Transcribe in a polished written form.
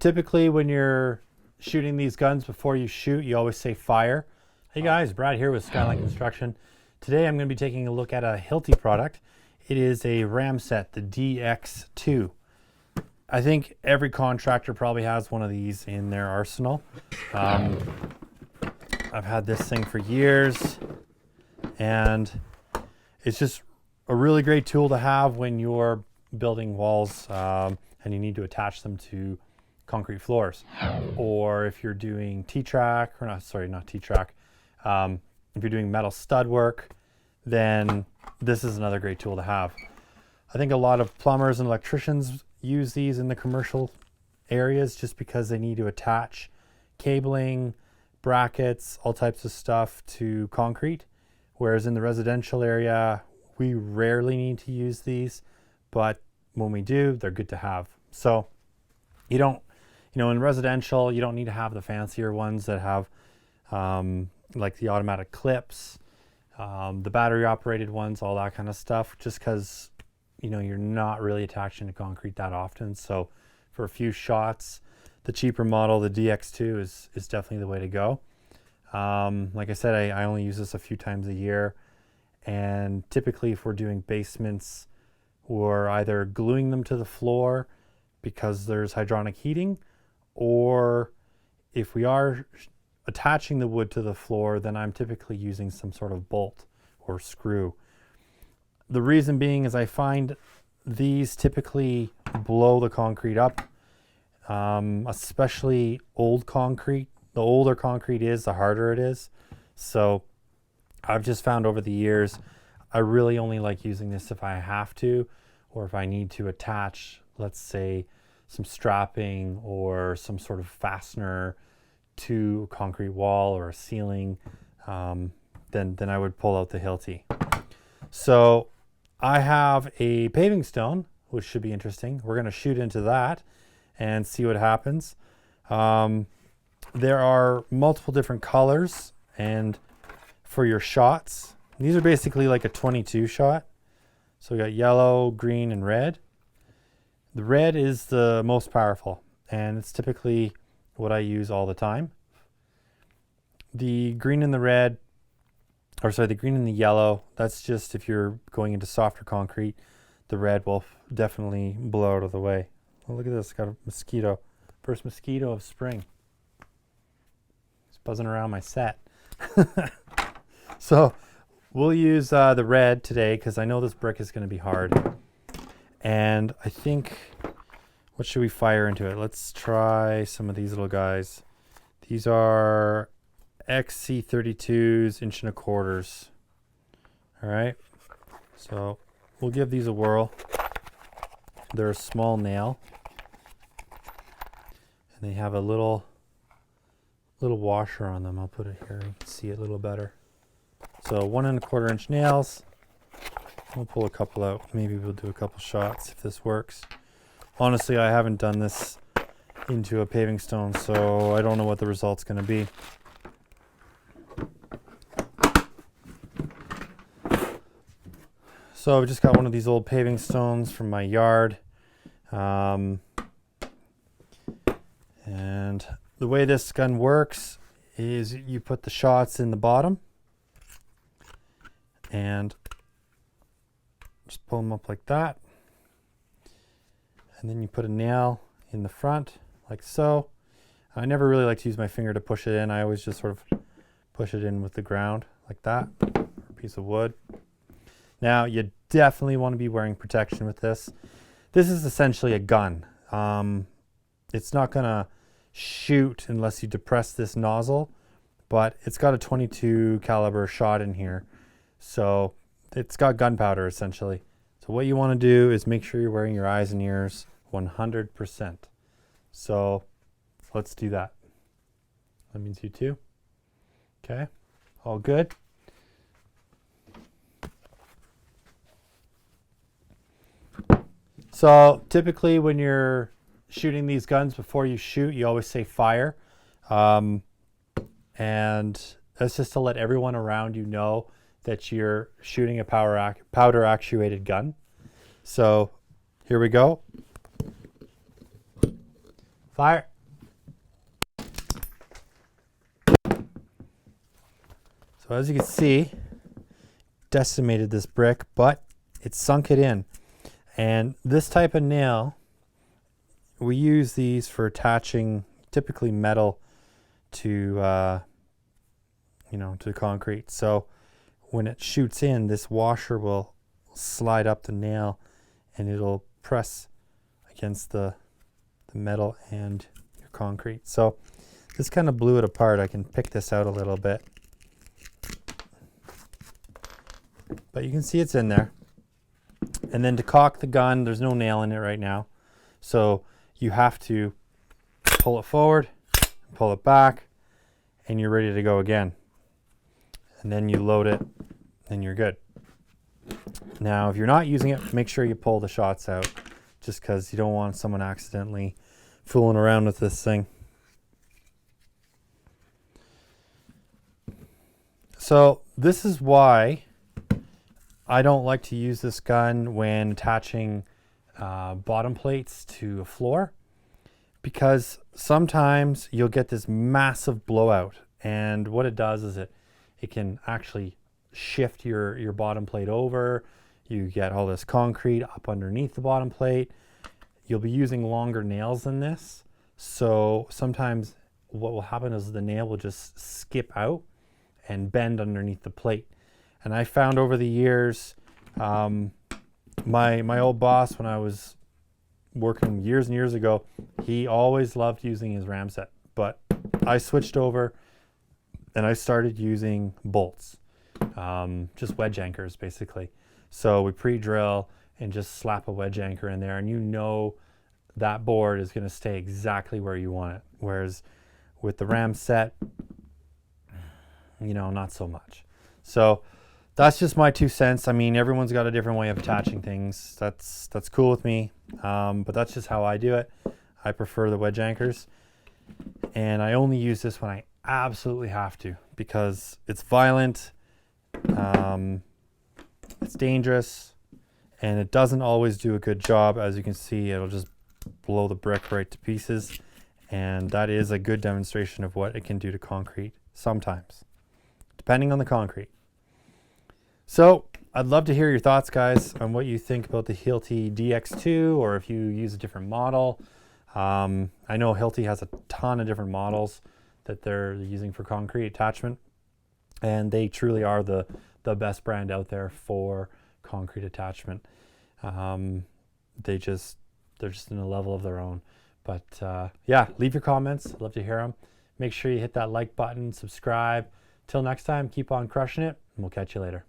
typically when you're shooting these guns, before you shoot, you always say fire. Hey guys, Brad here with Skyline Construction. Today I'm going to be taking a look at a Hilti product. It is a ramset, the DX2. I think every contractor probably has one of these in their arsenal. I've had this thing for years, and it's just a really great tool to have when you're building walls and you need to attach them to concrete floors, or if you're doing T-track, or not T-track, if you're doing metal stud work, then this is another great tool to have. I think a lot of plumbers and electricians use these in the commercial areas just because they need to attach cabling, brackets, all types of stuff to concrete, whereas in the residential area we rarely need to use these, but when we do, they're good to have. So you don't, in residential, you don't need to have the fancier ones that have like the automatic clips, the battery operated ones, all that kind of stuff, just because you're not really attaching to concrete that often. So for a few shots, the cheaper model, the DX2, is definitely the way to go. Like I said, I only use this a few times a year, and typically if we're doing basements, we're either gluing them to the floor because there's hydronic heating, or if we are attaching the wood to the floor, then I'm typically using some sort of bolt or screw. The reason being is I find these typically blow the concrete up, especially old concrete. The older concrete is, the harder it is. So I've just found over the years, I really only like using this if I have to, or if I need to attach, let's say, some strapping or some sort of fastener to a concrete wall or a ceiling, then I would pull out the Hilti. So I have a paving stone, which should be interesting. We're going to shoot into that and see what happens. There are multiple different colors, and for your shots, these are basically like a 22 shot. So we got yellow, green, and red. The red is the most powerful, and it's typically what I use all the time. The green and the red, the green and the yellow, that's just if you're going into softer concrete. The red will definitely blow out of the way. Oh, look at this, got a mosquito. First mosquito of spring. It's buzzing around my set. So we'll use the red today because I know this brick is going to be hard. And I think, what should we fire into it? Let's try some of these little guys. These are XC32s, 1.25". All right, so we'll give these a whirl. They're a small nail, and they have a little washer on them. I'll put it here, you can see it a little better. So 1.25" nails. We'll pull a couple out. Maybe we'll do a couple shots if this works. Honestly, I haven't done this into a paving stone, so I don't know what the result's going to be. So I've just got one of these old paving stones from my yard. And the way this gun works is you put the shots in the bottom and just pull them up like that. And then you put a nail in the front like so. I never really like to use my finger to push it in. I always just sort of push it in with the ground like that, or a piece of wood. Now you definitely want to be wearing protection with this. This is essentially a gun. It's not gonna shoot unless you depress this nozzle, but it's got a 22 caliber shot in here. So it's got gunpowder essentially. So what you want to do is make sure you're wearing your eyes and ears 100%. So let's do that. That means you too. Okay, all good. So typically when you're shooting these guns, before you shoot, you always say fire. And that's just to let everyone around you know that you're shooting a powder-actuated gun. So here we go. Fire. So as you can see, decimated this brick, but it sunk it in. And this type of nail, we use these for attaching typically metal to to concrete. So when it shoots in, this washer will slide up the nail and it'll press against the metal and your concrete. So this kind of blew it apart. I can pick this out a little bit, but you can see it's in there. And then to cock the gun, there's no nail in it right now, so you have to pull it forward, pull it back, and you're ready to go again. And then you load it and you're good. Now if you're not using it, make sure you pull the shots out, just because you don't want someone accidentally fooling around with this thing. So this is why I don't like to use this gun when attaching bottom plates to a floor, because sometimes you'll get this massive blowout, and what it does is it can actually shift your bottom plate over. You get all this concrete up underneath the bottom plate. You'll be using longer nails than this, so sometimes what will happen is the nail will just skip out and bend underneath the plate. And I found over the years, my old boss, when I was working years and years ago, he always loved using his ramset, but I switched over and I started using bolts, just wedge anchors basically. So we pre-drill and just slap a wedge anchor in there, and you know that board is going to stay exactly where you want it. Whereas with the ramset, not so much. So that's just my 2 cents. I mean, everyone's got a different way of attaching things. That's cool with me, but that's just how I do it. I prefer the wedge anchors, and I only use this when I absolutely have to, because it's violent, it's dangerous, and it doesn't always do a good job. As you can see, it'll just blow the brick right to pieces, and that is a good demonstration of what it can do to concrete sometimes, depending on the concrete. So I'd love to hear your thoughts, guys, on what you think about the Hilti DX2, or if you use a different model. I know Hilti has a ton of different models that they're using for concrete attachment, and they truly are the best brand out there for concrete attachment. They're just in a level of their own. But yeah, leave your comments. I'd love to hear them. Make sure you hit that like button, subscribe. Till next time, keep on crushing it, and we'll catch you later.